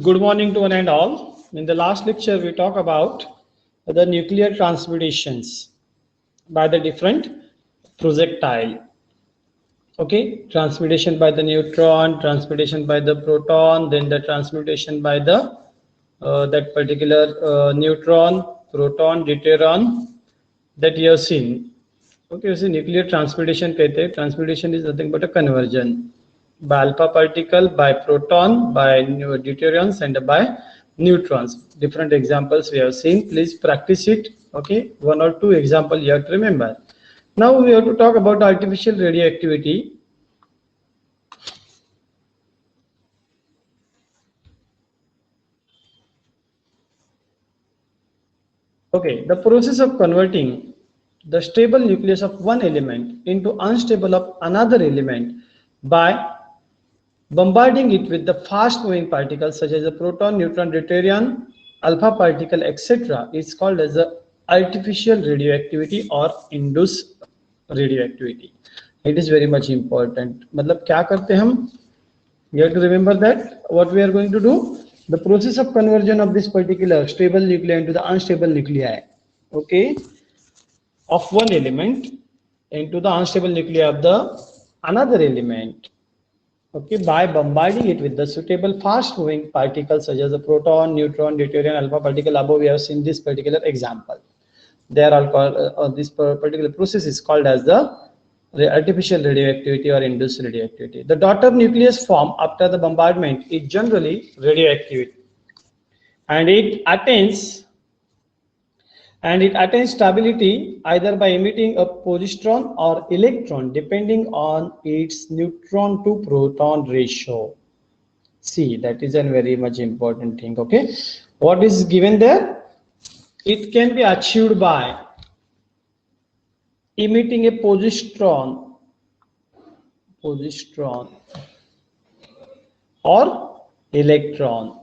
Good morning to one and all. In the last lecture, we talk about the nuclear transmutations by the different projectile. Okay, transmutation by the neutron, transmutation by the proton, then the transmutation by the that particular neutron, proton, deuteron that you have seen. Okay, you see nuclear transmutation कहते हैं. Transmutation is nothing but a conversion by alpha particle, by proton, by deuterions, and by neutrons. Different examples we have seen. Please practice it. Okay, one or two examples you have to remember. Now we have to talk about artificial radioactivity. Okay, the process of converting the stable nucleus of one element into unstable of another element by bombarding it with the fast moving particles such as a proton, neutron, deuterium, alpha particle, etc. is called as the artificial radioactivity or induced radioactivity. It is very much important. मतलब क्या करते हम? You have to remember that what we are going to do. The process of conversion of this particular stable nuclei into the unstable nuclei, okay, of one element into the unstable nuclei of the another element, okay, by bombarding it with the suitable fast moving particles such as a proton, neutron, deuterium, alpha particle. Above we have seen this particular example. They are all called this particular process is called as the artificial radioactivity or induced radioactivity. The daughter nucleus form after the bombardment is generally radioactive, and it attains stability either by emitting a positron or electron depending on its neutron to proton ratio. See, that is a very much important thing. Okay, what is given there? It can be achieved by emitting a positron or electron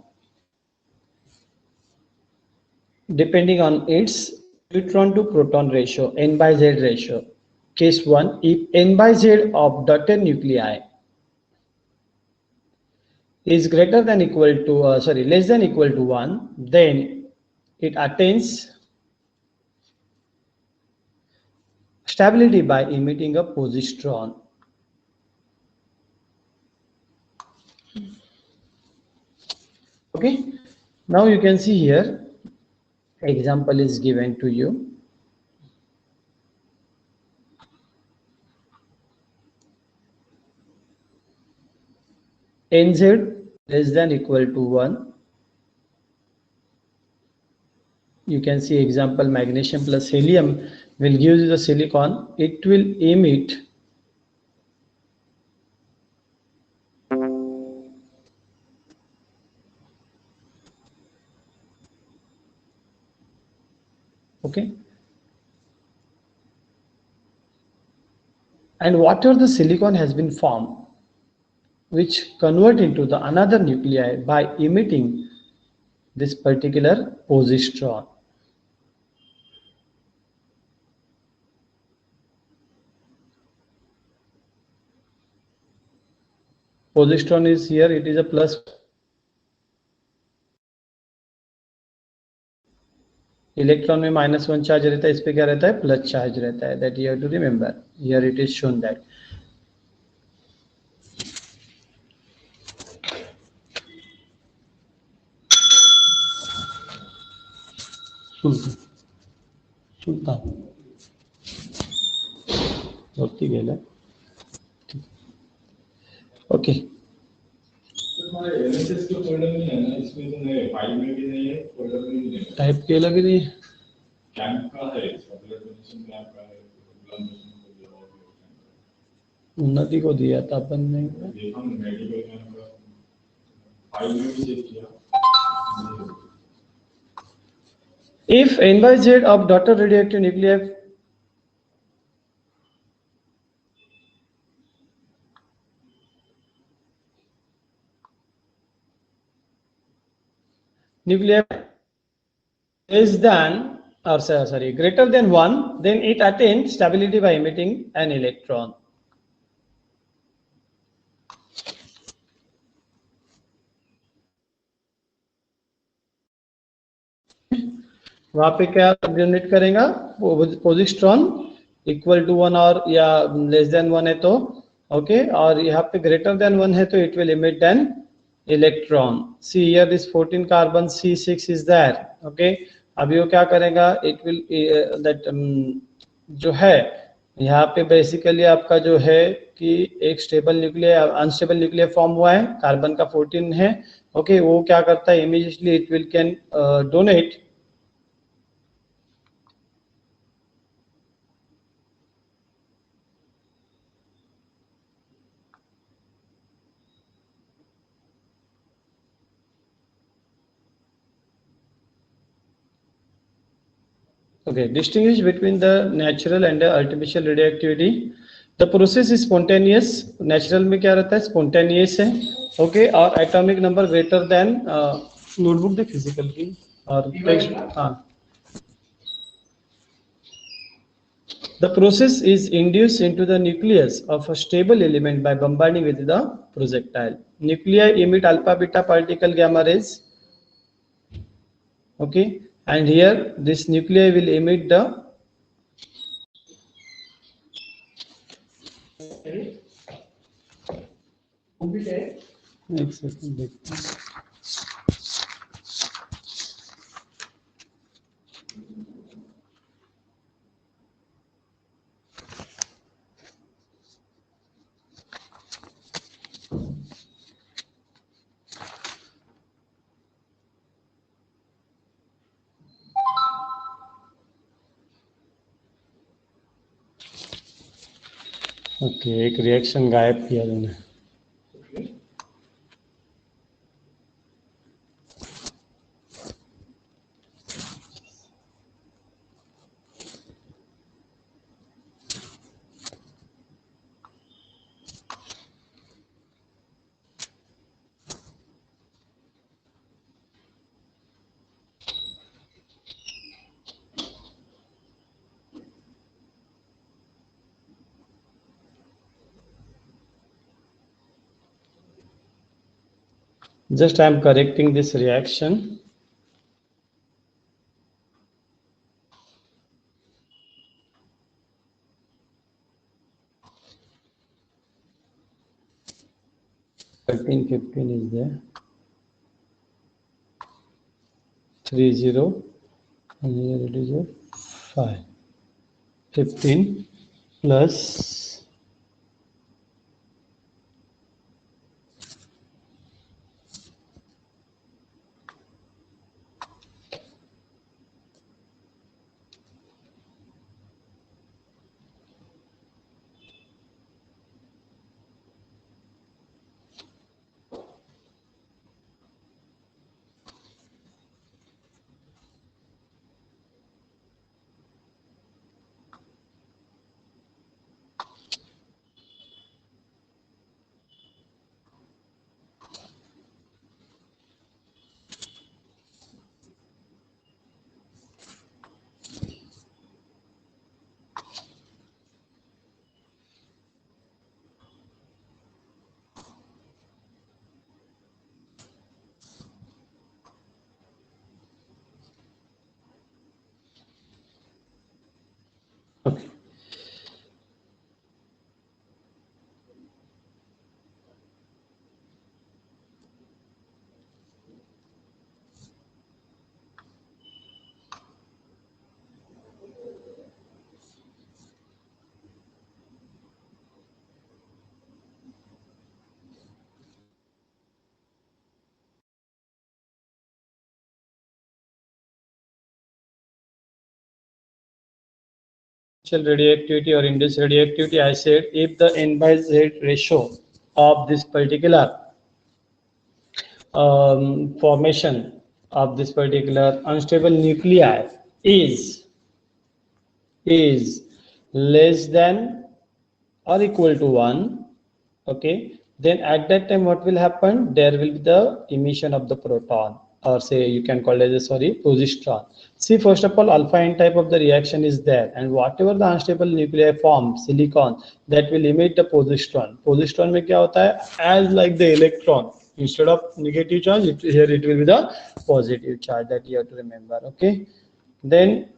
depending on its neutron to proton ratio, n by z ratio. Case 1, if n by z of daughter nuclei is greater than equal to less than equal to 1, then it attains stability by emitting a positron. Okay, now you can see here example is given to you. Nz less than equal to 1. You can see example magnesium plus helium will give you the silicon. It will emit okay, and whatever the silicon has been formed which convert into the another nuclei by emitting this particular positron. Positron is here, it is a plus. Electron में -1 charge रहता है, इस पे क्या रहता है? Plus charge रहता है. That you have to remember. Here it is shown that. सुनता वरती गेलं. ओके, टाइप केलं की नाही? उन्नति को दिया था अपन ने. If n by z of daughter radioactive nuclei less than or greater than 1, then it attains stability by emitting an electron. वहां पे क्या यूनिट करेगा, पोजिस्ट्रॉन इक्वल टू 1 और या लेस देन 1 है तो ओके, और यहाँ पे ग्रेटर देन 1 है तो it will emit an electron. See here this 14 carbon C6 is there. Okay, अभी वो क्या करेगा, इट विल दैट जो है यहाँ पे बेसिकली आपका जो है कि एक stable nuclear unstable nuclear form हुआ है, कार्बन का 14 है. ओके, वो क्या करता है, immediately it will can donate Okay, distinguish between the natural and the artificial radioactivity. The process is spontaneous. Natural में क्या रहता है, spontaneous है. Okay, और atomic number greater than notebook दे physical की और text. हाँ. The process is induced into the nucleus of a stable element by bombarding with the projectile. Nuclei emit alpha beta particle gamma rays. Okay, and here this nuclei will emit the एक second देखते हैं. Okay, एक reaction गायब किया मैंने. Just I am correcting this reaction. Thirteen 15 is there. 30 and here it is a 5. 15 plus okay. Radioactivity or induced radioactivity, I said if the N by Z ratio of this particular formation of this particular unstable nuclei is less than or equal to 1, okay, then at that time what will happen, there will be the emission of the proton, or say you can call it as positron. See, first of all, alpha n type of the reaction is there, and whatever the unstable nuclei form silicon, that will emit the positron. Positron में क्या होता है, as like the electron, instead of negative charge here it will be the positive charge, that you have to remember. Okay, then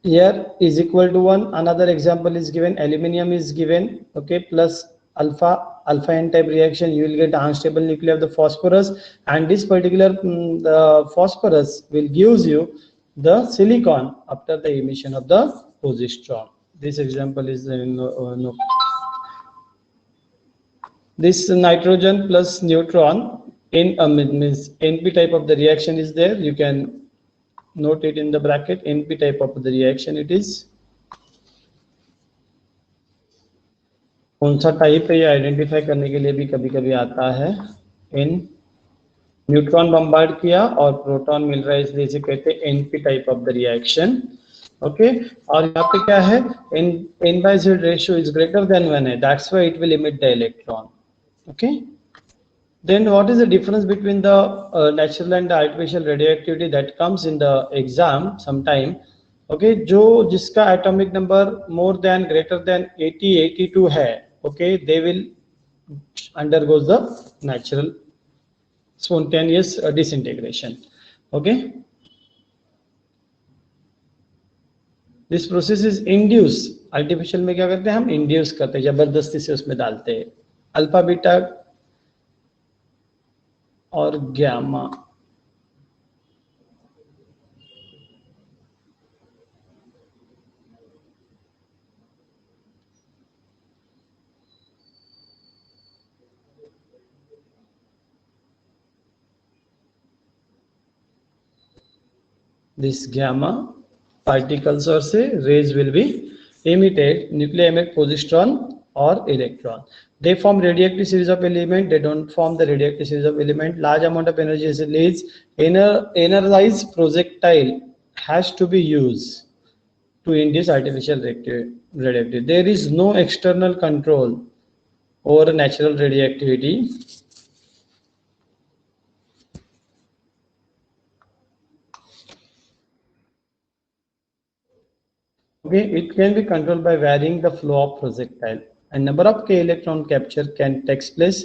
here is equal to 1. Another example is given, aluminum is given, okay, plus alpha n type reaction, you will get unstable nuclei of the phosphorus, and this particular the phosphorus will gives you the silicon after the emission of the positron. This example is no. This nitrogen plus neutron in means NP type of the reaction is there. You can note it in the bracket. NP type of the reaction it is. कौन सा type है ये identify करने के लिए भी कभी कभी आता है. इन न्यूट्रॉन बम्बार्ड किया और प्रोटॉन मिल रहा है, इसलिए इसे कहते हैं NP type of the reaction. Okay, और यहाँ पे क्या है, n by z ratio is greater than 1 है, that's why it will emit the electron. Okay, then what is the difference between the natural and the artificial radioactivity that comes in the exam sometime. Okay, जो जिसका atomic number more than greater than 80 82 है, okay, they will undergoes the natural spontaneous disintegration. Okay, this process is induce. artificial में क्या करते हैं हम, induce करते हैं, जबरदस्ती से उसमें डालते हैं. अल्फा बीटा और gamma. This gamma particles or say rays will be emitted. Nuclei emit positron or electron. They form radioactive series of element. They don't form the radioactive series of element. Large amount of energy is released. Energized projectile has to be used to induce artificial radioactivity. There is no external control over natural radioactivity. Okay, it can be controlled by varying the flow of projectile, and number of K electron capture can takes place.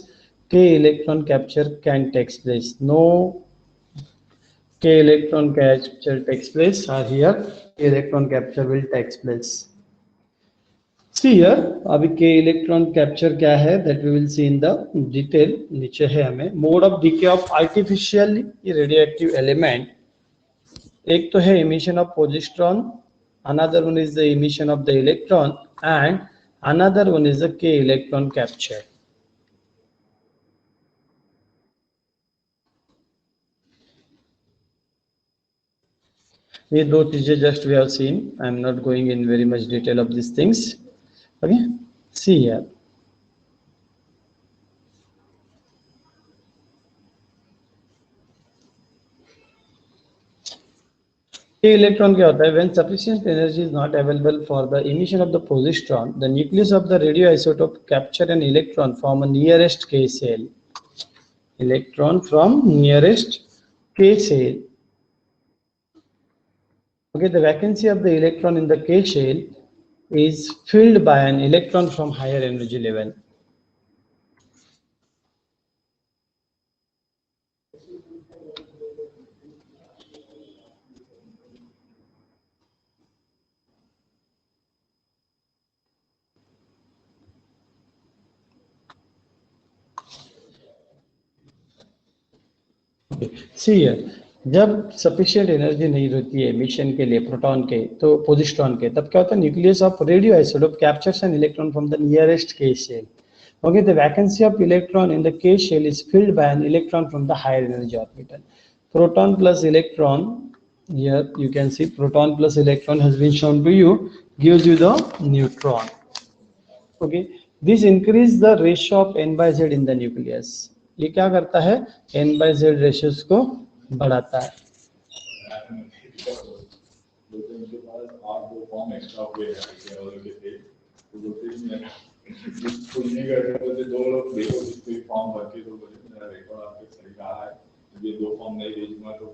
K electron capture can takes place. No K electron capture takes place. Or here K electron capture will takes place. See here, अभी K electron capture क्या है, that we will see in the detail. नीचे है हमें mode of decay of artificial radioactive element. एक तो है emission of positron, another one is the emission of the electron, and another one is the K electron capture. ये दो चीजें just we have seen. I am not going in very much detail of these things. Okay, see here. K electron क्या होता है? When sufficient energy is not available for the emission of the positron, the nucleus of the radioisotope capture an electron from a nearest K cell. Electron from nearest K cell. Okay, the vacancy of the electron in the K shell is filled by an electron from higher energy level. See here, जब sufficient energy नहीं रहती है emission के लिए proton के, तो positron के, तब क्या होता है, nucleus of radioisotope captures an electron from the nearest K shell. Okay, the vacancy of electron in the K shell is filled by an electron from the higher energy orbital. Proton plus electron, here you can see proton plus electron has been shown to you, gives you the neutron. Okay, this increase the ratio of n by z in the nucleus. ये क्या करता है, n by z ratios को बढ़ाता है. ये दो form नहीं भेजूंगा तो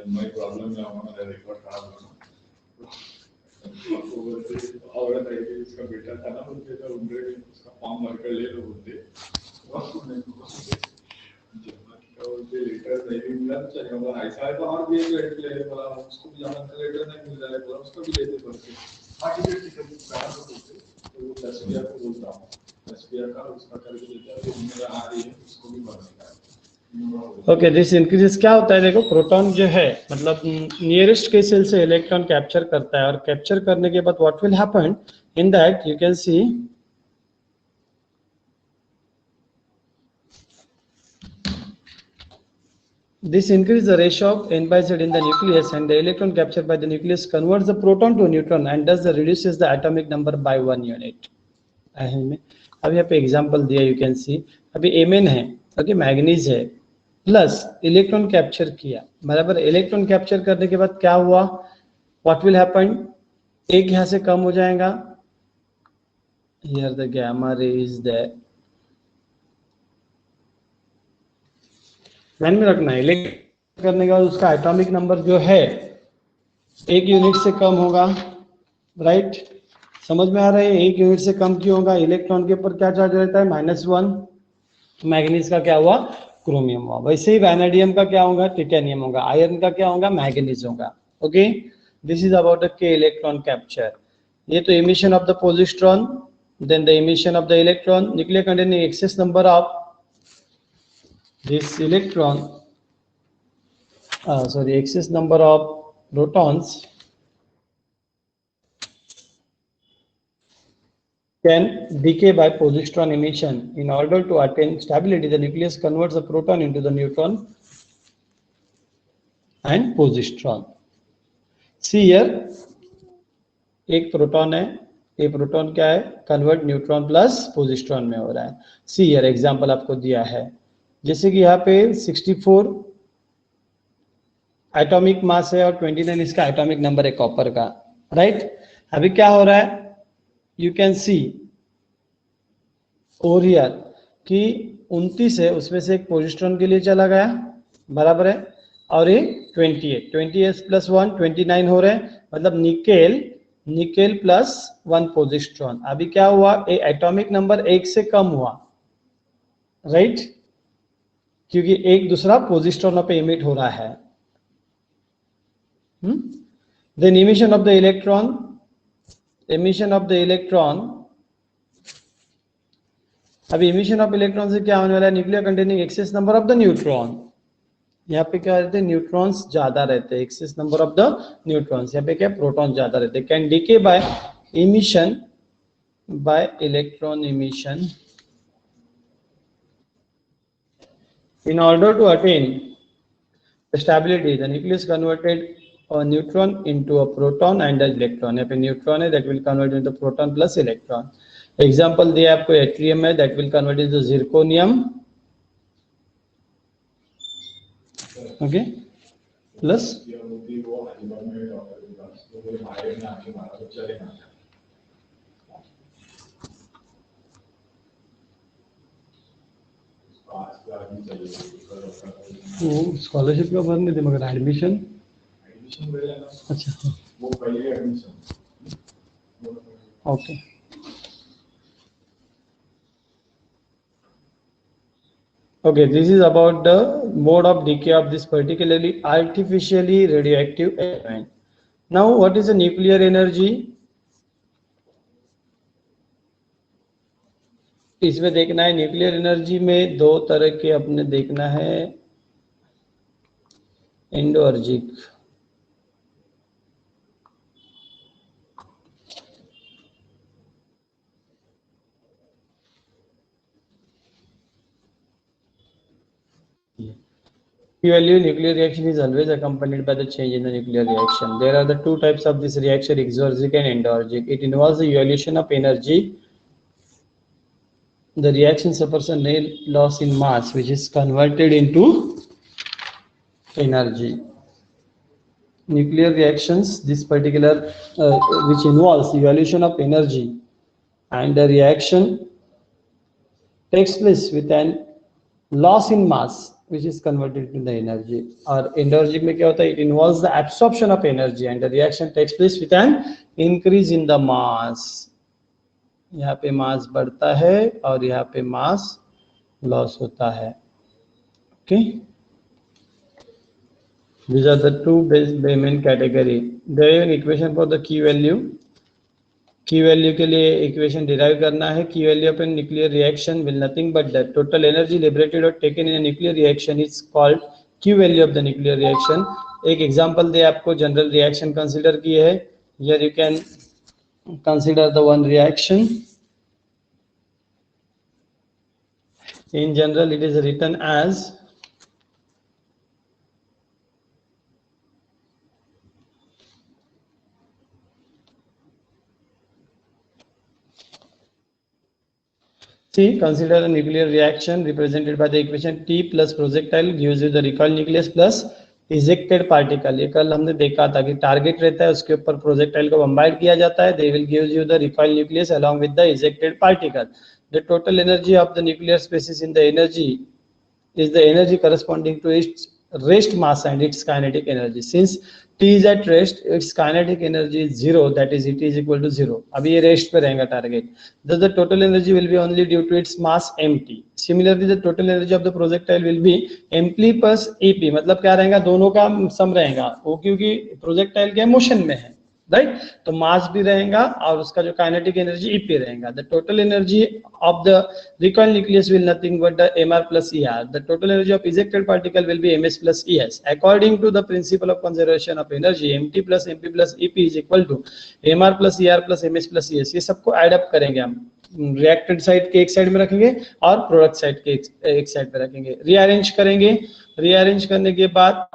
मैं प्रॉब्लम में आऊंगा, मेरा रिकॉर्ड खराब होगा. और इसका बेटा था ना, बोलते तो उसका फॉर्म भरकर ले लो बोलते. मुझे लेटर नहीं भी मिला तो चलेगा, अगर ऐसा है तो और भी एक लेटर ले बोला, उसको भी जमा कर लेटर नहीं मिल रहा है बोला, उसको भी लेते पड़ते। हाँ ठीक है करा तो बोलते, तो वो 10,000 को बोलता हूँ, 10,000 का उसका करके देता है, तो मेरा आ रही है उसको भी भरने का। ओके, दिस इंक्रीजेस क्या होता है, देखो प्रोटॉन जो है मतलब नियरेस्ट के सेल से इलेक्ट्रॉन कैप्चर करता है, और कैप्चर करने के बाद what will happen in that you can see this increases the ratio of n by z in the nucleus, and the electron captured by the nucleus converts the proton to a neutron and thus reduces the atomic number by 1 unit. अब यहाँ पे example दिया, you can see अभी Mn है, okay, manganese है, plus electron capture किया, बराबर। Electron capture करने के बाद क्या हुआ, व्हाट विल हैपन, एक यहाँ से कम हो जाएगा, here the gamma ray is there, ध्यान में रखना है, इलेक्ट्रॉन करने के बाद उसका एटॉमिक नंबर जो है 1 यूनिट से कम होगा, राइट, समझ में आ रहा है। 1 यूनिट से कम क्यों होगा, इलेक्ट्रॉन के ऊपर क्या चार्ज रहता है, -1, मैग्नीज का क्या हुआ, क्रोमियम हुआ। वैसे ही वैनेडियम का क्या होगा, टिटेनियम होगा, आयरन का क्या होगा, मैग्नीज होगा। Okay, this is about the K electron capture. ये तो emission of the positron, then the emission of the electron, nuclear containing excess number of this electron excess number of protons can decay by positron emission. In order to attain stability, the nucleus converts the proton into the neutron and positron. See here, एक proton है, ये proton क्या है, convert neutron plus positron में हो रहा है। See here example आपको दिया है, जैसे कि यहाँ पे 64 एटॉमिक मास है और 29 इसका एटॉमिक नंबर है कॉपर का, राइट। अभी क्या हो रहा है, you can see over here कि 29 है, उसमें से एक पोजिट्रॉन के लिए चला गया, बराबर है, और ये 28 प्लस 1 29 हो रहे हैं, मतलब निकेल प्लस 1 पोजिट्रॉन। अभी क्या हुआ, एटॉमिक नंबर 1 से कम हुआ, राइट, क्योंकि एक दूसरा पोजिट्रॉन पे इमिट हो रहा है। Then emission of the electron, अभी इमिशन ऑफ इलेक्ट्रॉन से क्या होने वाला है, nuclear containing excess number of the neutron, यहाँ पे क्या रहते हैं, न्यूट्रॉन्स ज्यादा रहते हैं, excess number of the neutrons, यहाँ पे क्या प्रोटॉन ज्यादा रहते हैं, can decay by emission by electron emission. In order to attain the stability, the nucleus converted a neutron into a proton and an electron. यहाँ पे न्यूट्रॉन है, that will convert into proton plus electron. Example दिया आपको atrium है, that will convert into zirconium, okay, plus scholarship का भरने थे, मगर एडमिशन अच्छा, वो पहले admission, okay. Okay, this is about the mode of decay of this particularly artificially radioactive element. Now, what is the nuclear energy? इसमें देखना है, न्यूक्लियर एनर्जी में 2 तरह के अपने देखना है, एंडोर्जिक, Usually, nuclear reaction is always accompanied by the change in the nuclear reaction. There are the 2 types of this reaction, exergic and endorgic. It involves the evolution of energy. The reaction suffers a net loss in mass, which is converted into energy. Nuclear reactions, this particular which involves evolution of energy, and the reaction takes place with an loss in mass, which is converted into the energy. और endorgic में क्या होता है, it involves the absorption of energy and the reaction takes place with an increase in the mass. यहाँ पे मास बढ़ता है और यहाँ पे मास लॉस होता है, okay. These are the two base main category. There is an equation for the key value. Q value के लिए इक्वेशन डिराइव करना है. Q value of a nuclear reaction will nothing but that total energy liberated और taken in a nuclear reaction is called Q value of the nuclear reaction. एक example दे आपको, general reaction consider किए है. Here you can consider the one reaction. In general it is written as See, consider a nuclear reaction represented by the equation T plus projectile gives you the recoil nucleus plus ejected particle. ये कल हमने देखा था कि target रहता है, उसके ऊपर प्रोजेक्टाइल को बम्बार्ड किया जाता है. They will give you the recoil nucleus along with the ejected particle. The total energy of the nuclear species in the energy is the energy corresponding to its rest mass and its kinetic energy. Since T is at rest, its kinetic energy is 0, that is it is equal to 0. अभी ये rest पे रहेगा target. Thus the total energy will be only due to its mass mt. Similarly, the total energy of the projectile will be mp plus ep. मतलब क्या रहेगा, दोनों का सम रहेगा. वो क्योंकि प्रोजेक्टाइल के मोशन में है, राइट. तो मास भी रहेगा और उसका जो काइनेटिक एनर्जी ईपी रहेगा. The total energy of the recoil nucleus will nothing but the mr plus er. The total energy of ejected particle will be ms plus es. According to the principle of conservation of energy, mt plus mp plus ep is equal to mr plus er plus ms plus es. ये सबको add up करेंगे हम. Reactant side के एक side में रखेंगे और product side के एक साइड में रखेंगे. रीअरेंज करेंगे. रीअरेंज करने के बाद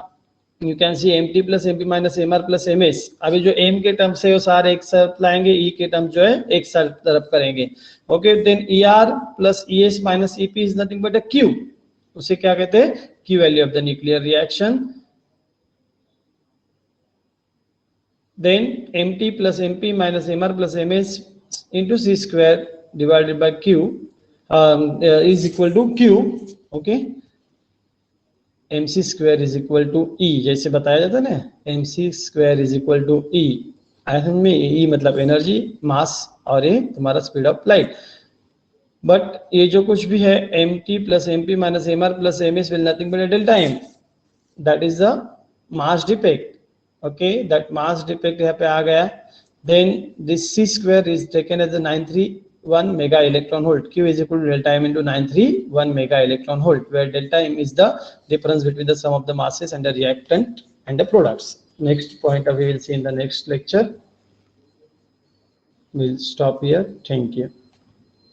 you can see mt plus mp minus mr plus ms. अभी जो m के टर्म्स है वो सारे एक साथ लाएंगे, e के टर्म जो है एक साथ तरफ करेंगे. Okay, then er plus es minus ep is nothing but a q. उसे क्या कहते हैं, q value of the nuclear reaction. Then mt plus mp minus mr plus ms into c square divided by q is equal to q. Okay, mc square is equal to e, जैसे बताया जाता है ना, mc square is equal to e. आयतन में e मतलब energy, मास और ये तुम्हारा स्पीड ऑफ लाइट. बट ये जो कुछ भी है mt plus mp minus mr plus ms will nothing but delta m. That is the mass defect. Okay, that mass defect यहाँ पे आ गया. Then this c square is taken as 931 mega electron volt. Q is equal to delta m into 931 mega electron volt, where delta m is the difference between the sum of the masses and the reactant and the products. Next point we will see in the next lecture. We'll stop here. Thank you.